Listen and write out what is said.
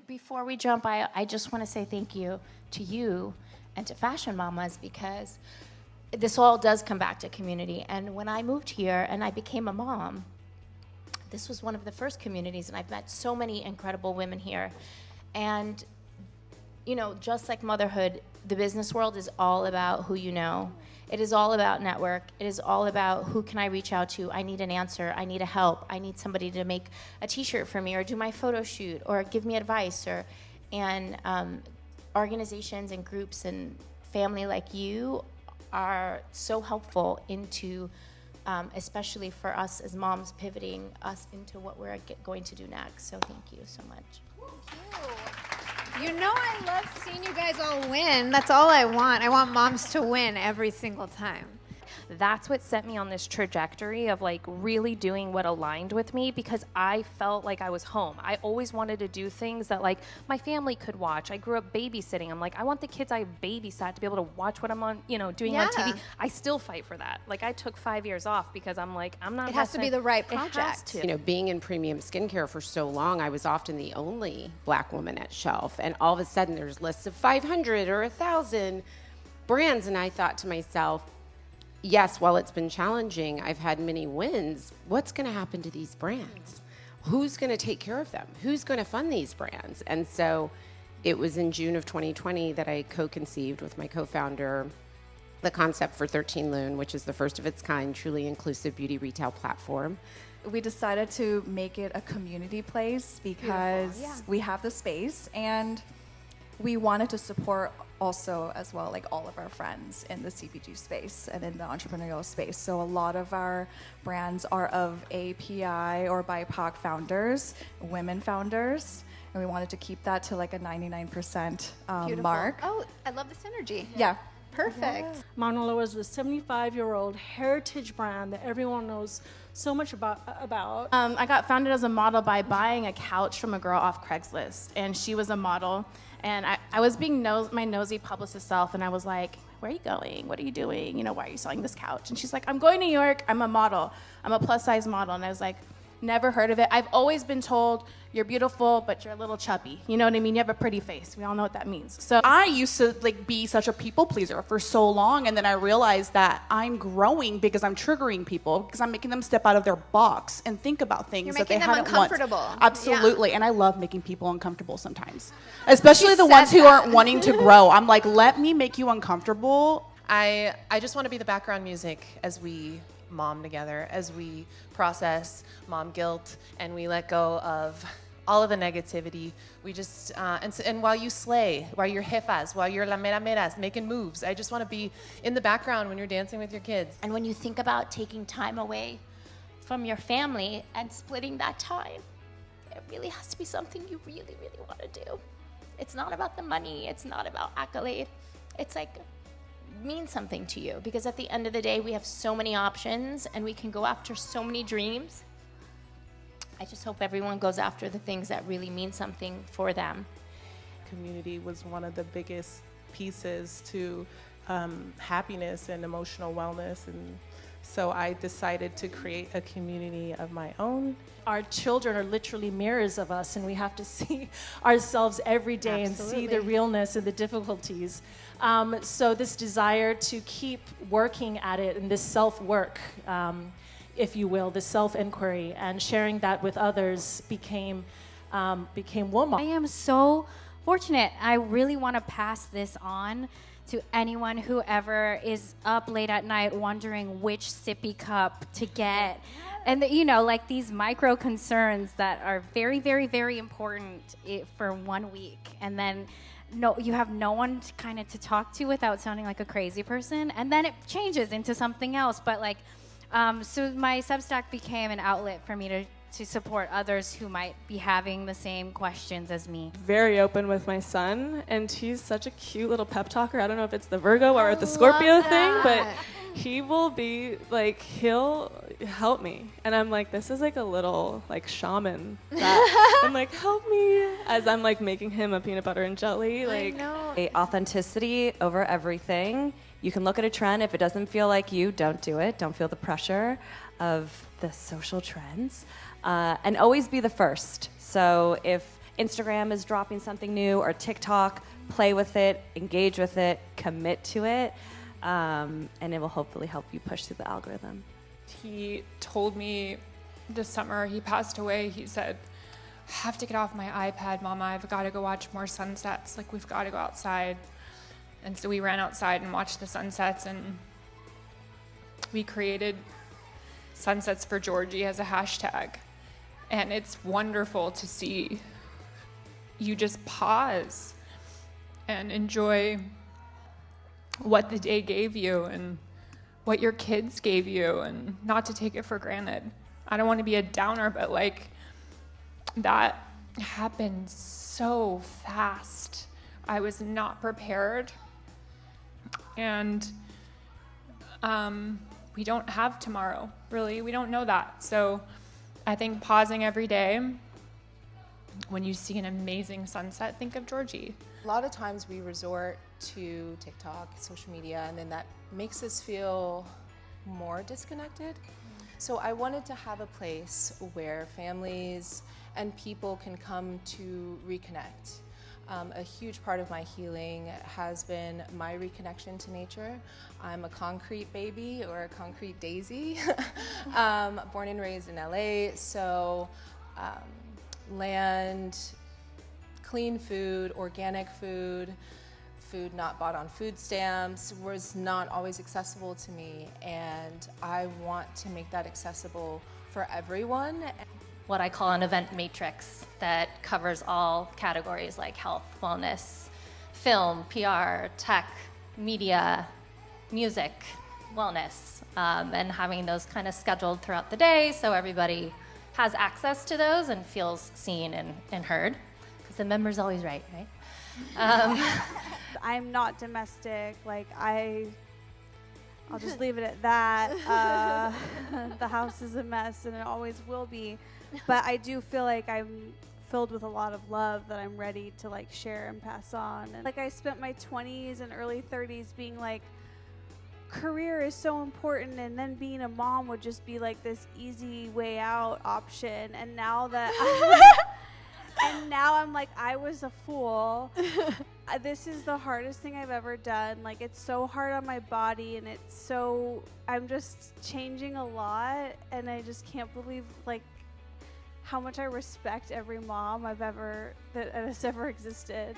Before we jump, I just want to say thank you to you and to Fashion Mamas, because this all does come back to community. And when I moved here and I became a mom, this was one of the first communities, and I've met so many incredible women here. And, you know, just like motherhood, the business world is all about who you know. It is all about network. It is all about who can I reach out to. I need an answer. I need a help. I need somebody to make a T-shirt for me, or do my photo shoot, or give me advice. And organizations and groups and family like you are so helpful into, especially for us as moms, pivoting us into what we're going to do next. So thank you so much. Thank you. You know I love seeing you guys all win. That's all I want. I want moms to win every single time. That's what set me on this trajectory of like really doing what aligned with me, because I felt like I was home. I always wanted to do things that like my family could watch. I grew up babysitting. I'm like, I want the kids I babysat to be able to watch what I'm on, doing on TV. I still fight for that. Like I took 5 years off because I'm like, I'm not. It has to be the right project. It has to. You know, being in premium skincare for so long, I was often the only Black woman at shelf, and all of a sudden there's lists of 500 or 1,000 brands, and I thought to myself, yes, while it's been challenging, I've had many wins. What's going to happen to these brands? Who's going to take care of them? Who's going to fund these brands? And so it was in June of 2020 that I co-conceived with my co-founder the concept for 13 Lune, which is the first of its kind, truly inclusive beauty retail platform. We decided to make it a community place because we have the space, and we wanted to support also as well, like all of our friends in the CPG space and in the entrepreneurial space. So a lot of our brands are of API or BIPOC founders, women founders, and we wanted to keep that to like a 99% mark. Oh, I love the synergy. Yeah. Perfect. Mauna Loa is the 75-year-old heritage brand that everyone knows so much about. I got founded as a model by buying a couch from a girl off Craigslist, and she was a model. And I was being my nosy publicist self, and I was like, where are you going? What are you doing? Why are you selling this couch? And she's like, I'm going to New York. I'm a model. I'm a plus-size model. And I was like, never heard of it. I've always been told you're beautiful, but you're a little chubby. You know what I mean? You have a pretty face. We all know what that means. So I used to be such a people pleaser for so long, and then I realized that I'm growing because I'm triggering people, because I'm making them step out of their box and think about things that they hadn't once. Absolutely. And I love making people uncomfortable sometimes, especially the ones who aren't wanting to grow. I'm like, let me make you uncomfortable. I just want to be the background music as we mom together, as we process mom guilt and we let go of all of the negativity. We just and while you slay, while you're jefas, while you're la mera meras, making moves, I just want to be in the background when you're dancing with your kids. And when you think about taking time away from your family and splitting that time, it really has to be something you really, really want to do. It's not about the money. It's not about accolade. It's like means something to you, because at the end of the day, we have so many options and we can go after so many dreams. I just hope everyone goes after the things that really mean something for them. Community was one of the biggest pieces to happiness and emotional wellness, and so I decided to create a community of my own. Our children are literally mirrors of us, and we have to see ourselves every day and see the realness and the difficulties. So this desire to keep working at it, and this self-work, if you will, the self-inquiry, and sharing that with others became Woman. I am so fortunate. I really want to pass this on to anyone who ever is up late at night wondering which sippy cup to get. And like these micro concerns that are very, very, very important for 1 week. And then you have no one to talk to without sounding like a crazy person. And then it changes into something else. But so my Substack became an outlet for me to support others who might be having the same questions as me. Very open with my son, and he's such a cute little pep talker. I don't know if it's the Virgo or the Scorpio thing, but he will be like, he'll help me. And I'm like, this is like a little shaman. I'm like, help me, as I'm making him a peanut butter and jelly. I know. Authenticity over everything. You can look at a trend. If it doesn't feel like you, don't do it. Don't feel the pressure of the social trends. And always be the first. So if Instagram is dropping something new or TikTok, play with it, engage with it, commit to it, and it will hopefully help you push through the algorithm. He told me this summer, he passed away, he said, I have to get off my iPad, Mama. I've got to go watch more sunsets. Like, we've got to go outside. And so we ran outside and watched the sunsets, and we created Sunsets for Georgie as a hashtag. And it's wonderful to see you just pause and enjoy what the day gave you and what your kids gave you, and not to take it for granted. I don't want to be a downer, but like, that happened so fast. I was not prepared. And we don't have tomorrow, really. We don't know that. So I think pausing every day, when you see an amazing sunset, think of Georgie. A lot of times we resort to TikTok, social media, and then that makes us feel more disconnected. So I wanted to have a place where families and people can come to reconnect. A huge part of my healing has been my reconnection to nature. I'm a concrete baby, or a concrete daisy, born and raised in LA, so land, clean food, organic food, food not bought on food stamps was not always accessible to me, and I want to make that accessible for everyone. What I call an event matrix that covers all categories like health, wellness, film, PR, tech, media, music, wellness, and having those kind of scheduled throughout the day so everybody has access to those and feels seen and heard, because the member's always right? I'm not domestic. Like, I'll just leave it at that. The house is a mess, and it always will be. But I do feel like I'm filled with a lot of love that I'm ready to like share and pass on. And like, I spent my 20s and early 30s being like, career is so important, and then being a mom would just be like this easy way out option. And now that I'm like, I was a fool. This is the hardest thing I've ever done. Like, it's so hard on my body, and I'm just changing a lot, and I just can't believe like how much I respect every mom that has ever existed.